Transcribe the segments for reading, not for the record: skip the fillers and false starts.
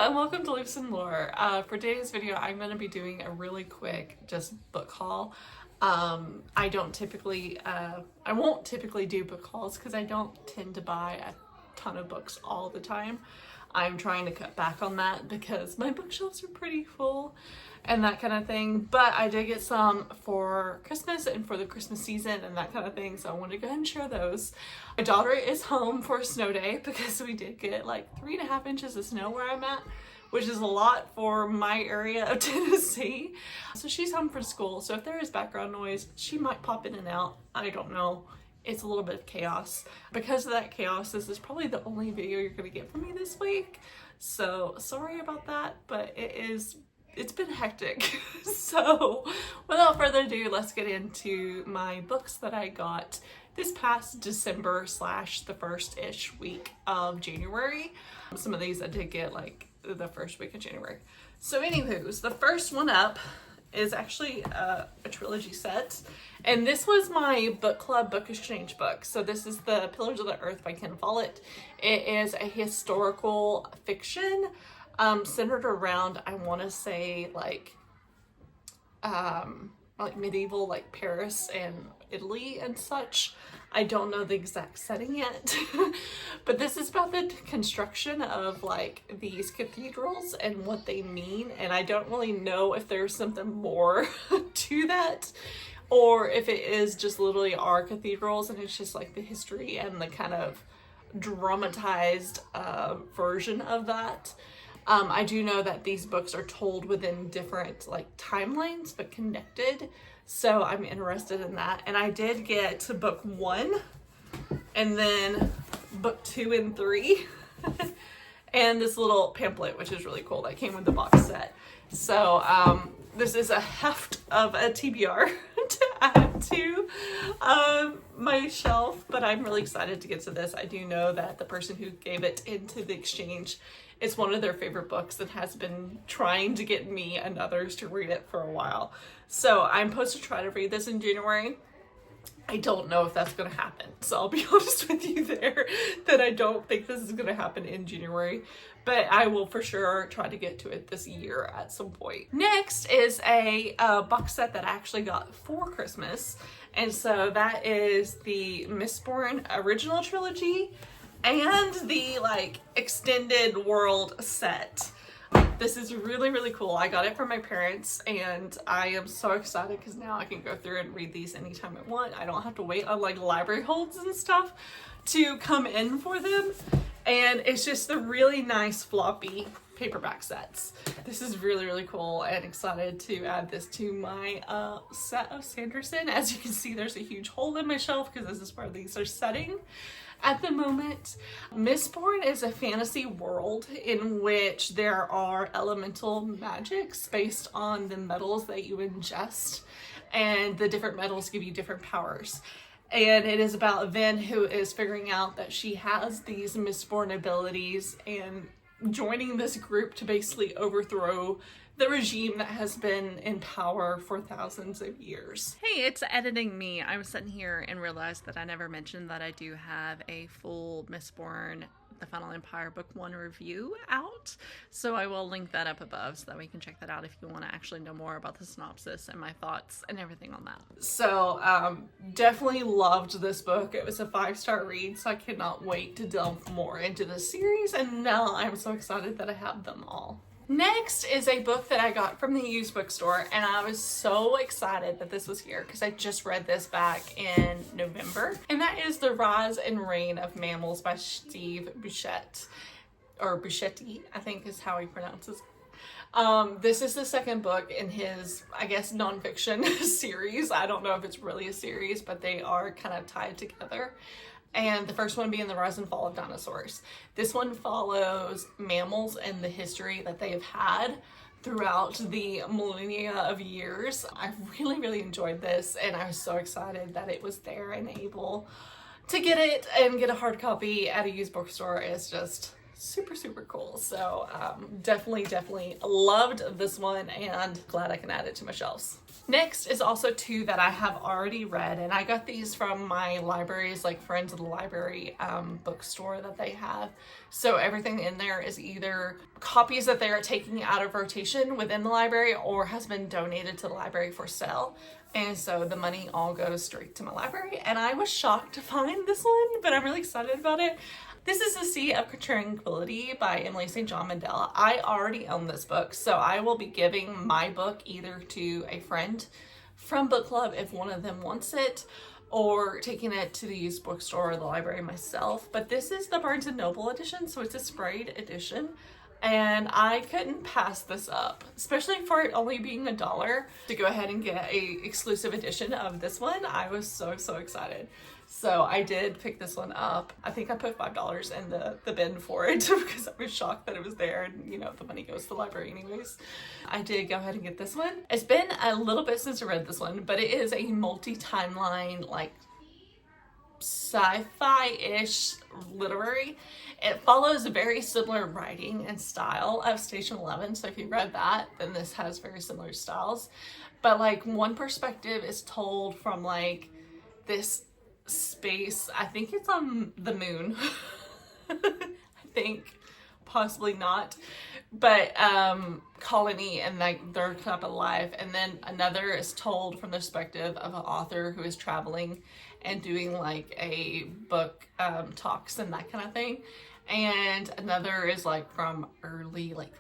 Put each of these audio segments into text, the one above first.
and welcome to Loops and Lore. For today's video, I'm going to be doing a really quick just book haul. I won't typically do book hauls because I don't tend to buy a ton of books all the time. I'm trying to cut back on that because my bookshelves are pretty full and that kind of thing. But I did get some for Christmas and for the Christmas season and that kind of thing. So I wanted to go ahead and share those. My daughter is home for a snow day because we did get like 3.5 inches of snow where I'm at, which is a lot for my area of Tennessee. So she's home from school. So if there is background noise, she might pop in and out. I don't know. It's a little bit of chaos. Because of that chaos, this is probably the only video you're gonna get from me this week. So sorry about that, but it's been hectic. So without further ado, let's get into my books that I got this past December / the first-ish week of January. Some of these I did get like the first week of January. So anywho's, the first one up is actually a trilogy set, and this was my book club book exchange book. So this is The Pillars of the Earth by Ken Follett. It is a historical fiction centered around, I want to say, like medieval, like Paris and Italy and such. I don't know the exact setting yet, but this is about the construction of like these cathedrals and what they mean, and I don't really know if there's something more to that or if it is just literally our cathedrals and it's just like the history and the kind of dramatized version of that. I do know that these books are told within different like timelines but connected, so I'm interested in that. And I did get to book 1 and then book 2 and 3 and this little pamphlet, which is really cool, that came with the box set. So this is a heft of a TBR to add to my shelf, but I'm really excited to get to this. I do know that the person who gave it into the exchange, it's one of their favorite books that has been trying to get me and others to read it for a while. So I'm supposed to try to read this in January. I don't know if that's going to happen. So I'll be honest with you there that I don't think this is going to happen in January, but I will for sure try to get to it this year at some point. Next is a box set that I actually got for Christmas. And so that is the Mistborn original trilogy and the like extended world set. This is really, really cool. I got it from my parents and I am so excited because now I can go through and read these anytime I want. I don't have to wait on like library holds and stuff to come in for them. And it's just the really nice floppy paperback sets. This is really, really cool and excited to add this to my set of Sanderson. As you can see, there's a huge hole in my shelf because this is where these are setting at the moment. Mistborn is a fantasy world in which there are elemental magics based on the metals that you ingest, and the different metals give you different powers. And it is about Vin, who is figuring out that she has these Mistborn abilities and joining this group to basically overthrow the regime that has been in power for thousands of years. Hey, it's editing me. I was sitting here and realized that I never mentioned that I do have a full Mistborn The Final Empire Book 1 review out. So I will link that up above so that we can check that out if you want to actually know more about the synopsis and my thoughts and everything on that. So definitely loved this book. It was a 5-star read, so I cannot wait to delve more into the series, and now I'm so excited that I have them all. Next is a book that I got from the used bookstore, and I was so excited that this was here because I just read this back in November, and that is The Rise and Reign of Mammals by Steve Buscemi, or Buscemi, I think is how he pronounces it. This is the second book in his, I guess, nonfiction series. I don't know if it's really a series, but they are kind of tied together. And the first one being The Rise and Fall of Dinosaurs. This one follows mammals and the history that they have had throughout the millennia of years. I really, really enjoyed this, and I was so excited that it was there and able to get it and get a hard copy at a used bookstore. It's just super, super cool. So definitely loved this one and glad I can add it to my shelves. Next is also two that I have already read, and I got these from my libraries, like Friends of the Library bookstore that they have. So everything in there is either copies that they are taking out of rotation within the library or has been donated to the library for sale. And so the money all goes straight to my library, and I was shocked to find this one, but I'm really excited about it. This is The Sea of Tranquility by Emily St. John Mandel. I already own this book, so I will be giving my book either to a friend from book club if one of them wants it, or taking it to the used bookstore or the library myself. But this is the Barnes & Noble edition, so it's a sprayed edition. And I couldn't pass this up, especially for it only being $1 to go ahead and get a exclusive edition of this one. I was so excited. So I did pick this one up. I think I put $5 in the bin for it because I was shocked that it was there, and you know, the money goes to the library anyways. I did go ahead and get this one. It's been a little bit since I read this one, but it is a multi-timeline, like sci-fi-ish literary. It follows a very similar writing and style of Station 11. So if you read that, then this has very similar styles. But like one perspective is told from like this space, I think it's on the moon. I think, possibly not, but colony, and like they're kept alive. And then another is told from the perspective of an author who is traveling and doing like a book talks and that kind of thing. And another is like from early like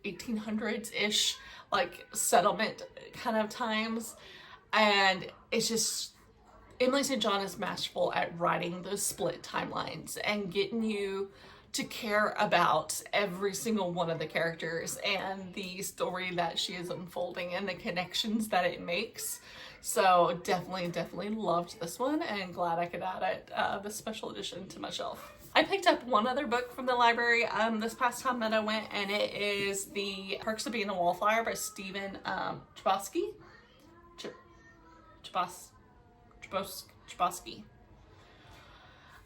1800s ish, like settlement kind of times. And it's just, Emily St. John is masterful at writing those split timelines and getting you to care about every single one of the characters and the story that she is unfolding and the connections that it makes. So definitely loved this one, and glad I could add it, the special edition, to my shelf. I picked up one other book from the library this past time that I went, and it is The Perks of Being a Wallflower by Stephen Chbosky. Chbosky.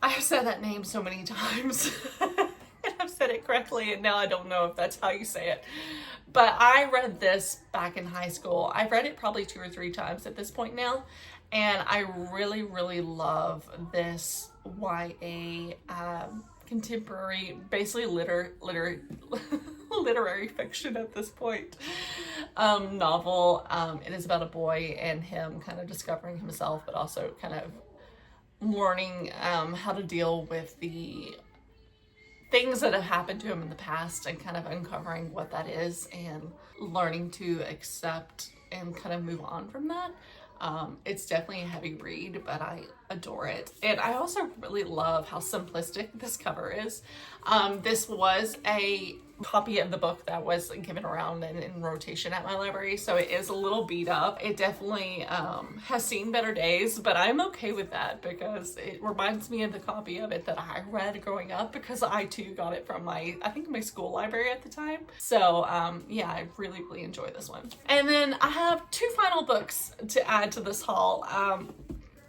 I have said that name so many times. And I've said it correctly, and now I don't know if that's how you say it. But I read this back in high school. I've read it probably 2 or 3 times at this point now, and I really love this YA contemporary, basically literary fiction at this point, novel. It is about a boy and him kind of discovering himself, but also kind of learning how to deal with the things that have happened to him in the past, and kind of uncovering what that is and learning to accept and kind of move on from that. It's definitely a heavy read, but I adore it. And I also really love how simplistic this cover is. This was a copy of the book that was given around and in rotation at my library, so it is a little beat up. It definitely has seen better days, but I'm okay with that because it reminds me of the copy of it that I read growing up, because I too got it from my school library at the time. So yeah, I really enjoy this one. And then I have 2 final books to add to this haul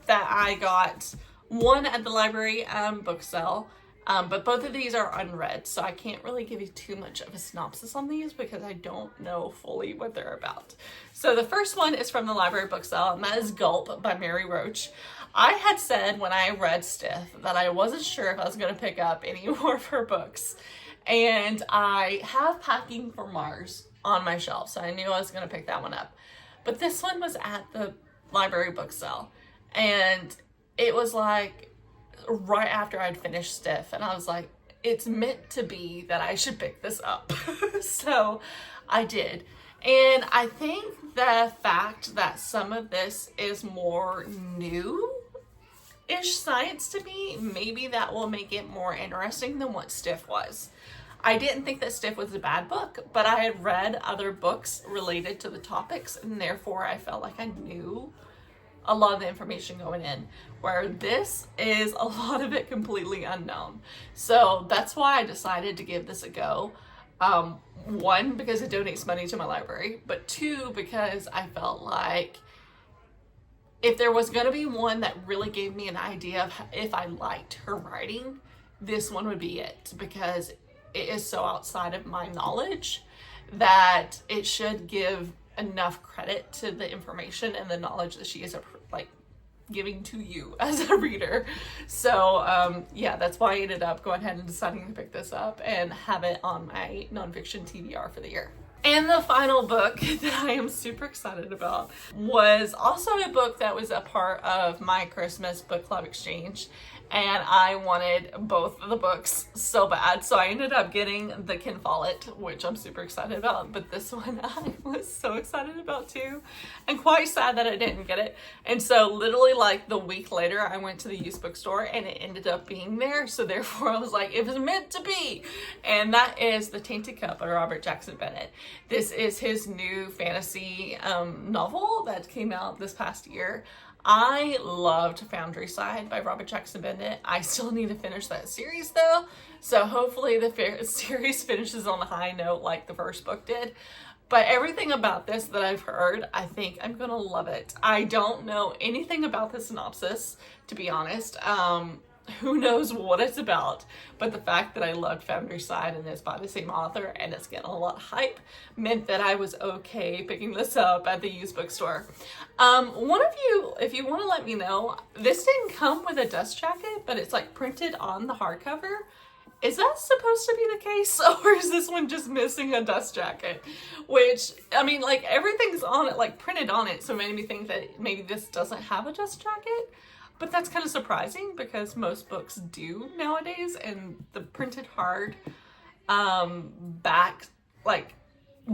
that I got. One at the library book sale. But both of these are unread, so I can't really give you too much of a synopsis on these because I don't know fully what they're about. So the first one is from the library book sale, and that is Gulp by Mary Roach. I had said when I read Stiff that I wasn't sure if I was going to pick up any more of her books. And I have Packing for Mars on my shelf, so I knew I was going to pick that one up. But this one was at the library book sale, and it was like right after I'd finished Stiff, and I was like, it's meant to be that I should pick this up. So I did. And I think the fact that some of this is more new-ish science to me, maybe that will make it more interesting than what Stiff was. I didn't think that Stiff was a bad book, but I had read other books related to the topics, and therefore I felt like I knew a lot of the information going in, where this is a lot of it completely unknown. So that's why I decided to give this a go. 1, because it donates money to my library, but 2, because I felt like if there was going to be one that really gave me an idea of if I liked her writing, this one would be it, because it is so outside of my knowledge that it should give enough credit to the information and the knowledge that she is like giving to you as a reader. So yeah, that's why I ended up going ahead and deciding to pick this up and have it on my nonfiction TBR for the year. And the final book that I am super excited about was also a book that was a part of my Christmas book club exchange. And I wanted both of the books so bad. So I ended up getting the Ken Follett, which I'm super excited about. But this one I was so excited about too. And quite sad that I didn't get it. And so literally like the week later, I went to the used bookstore and it ended up being there. So therefore I was like, it was meant to be. And that is The Tainted Cup by Robert Jackson Bennett. This is his new fantasy novel that came out this past year. I loved Foundry Side by Robert Jackson Bennett. I still need to finish that series though. So hopefully the series finishes on a high note like the first book did. But everything about this that I've heard, I think I'm gonna love it. I don't know anything about the synopsis, to be honest. Who knows what it's about, but the fact that I loved Foundry Side and it's by the same author and it's getting a lot of hype meant that I was okay picking this up at the used bookstore. One of you, if you want to let me know, this didn't come with a dust jacket, but it's like printed on the hardcover. Is that supposed to be the case, or is this one just missing a dust jacket? Which, I mean, like everything's on it, like printed on it, so it made me think that maybe this doesn't have a dust jacket. But that's kind of surprising because most books do nowadays, and the printed hard back like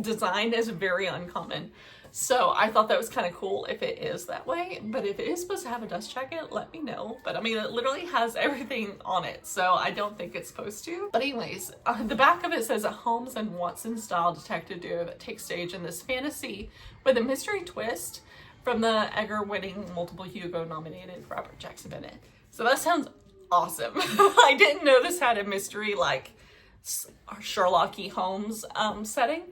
design is very uncommon. So I thought that was kind of cool if it is that way. But if it is supposed to have a dust jacket, let me know. But I mean, it literally has everything on it, so I don't think it's supposed to. But anyways, the back of it says a Holmes and Watson style detective duo that takes stage in this fantasy with a mystery twist from the Edgar-winning, multiple Hugo-nominated Robert Jackson Bennett. So that sounds awesome. I didn't know this had a mystery like Sherlock-y Holmes setting,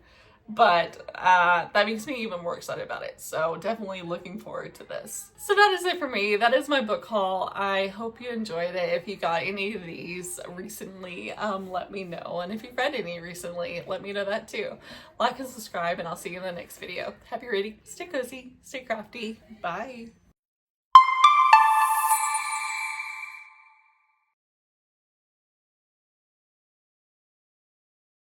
but that makes me even more excited about it. So definitely looking forward to this. So that is it for me. That is my book haul. I hope you enjoyed it. If you got any of these recently, let me know. And if you've read any recently, let me know that too. Like and subscribe, and I'll see you in the next video. Happy reading, stay cozy, stay crafty. Bye.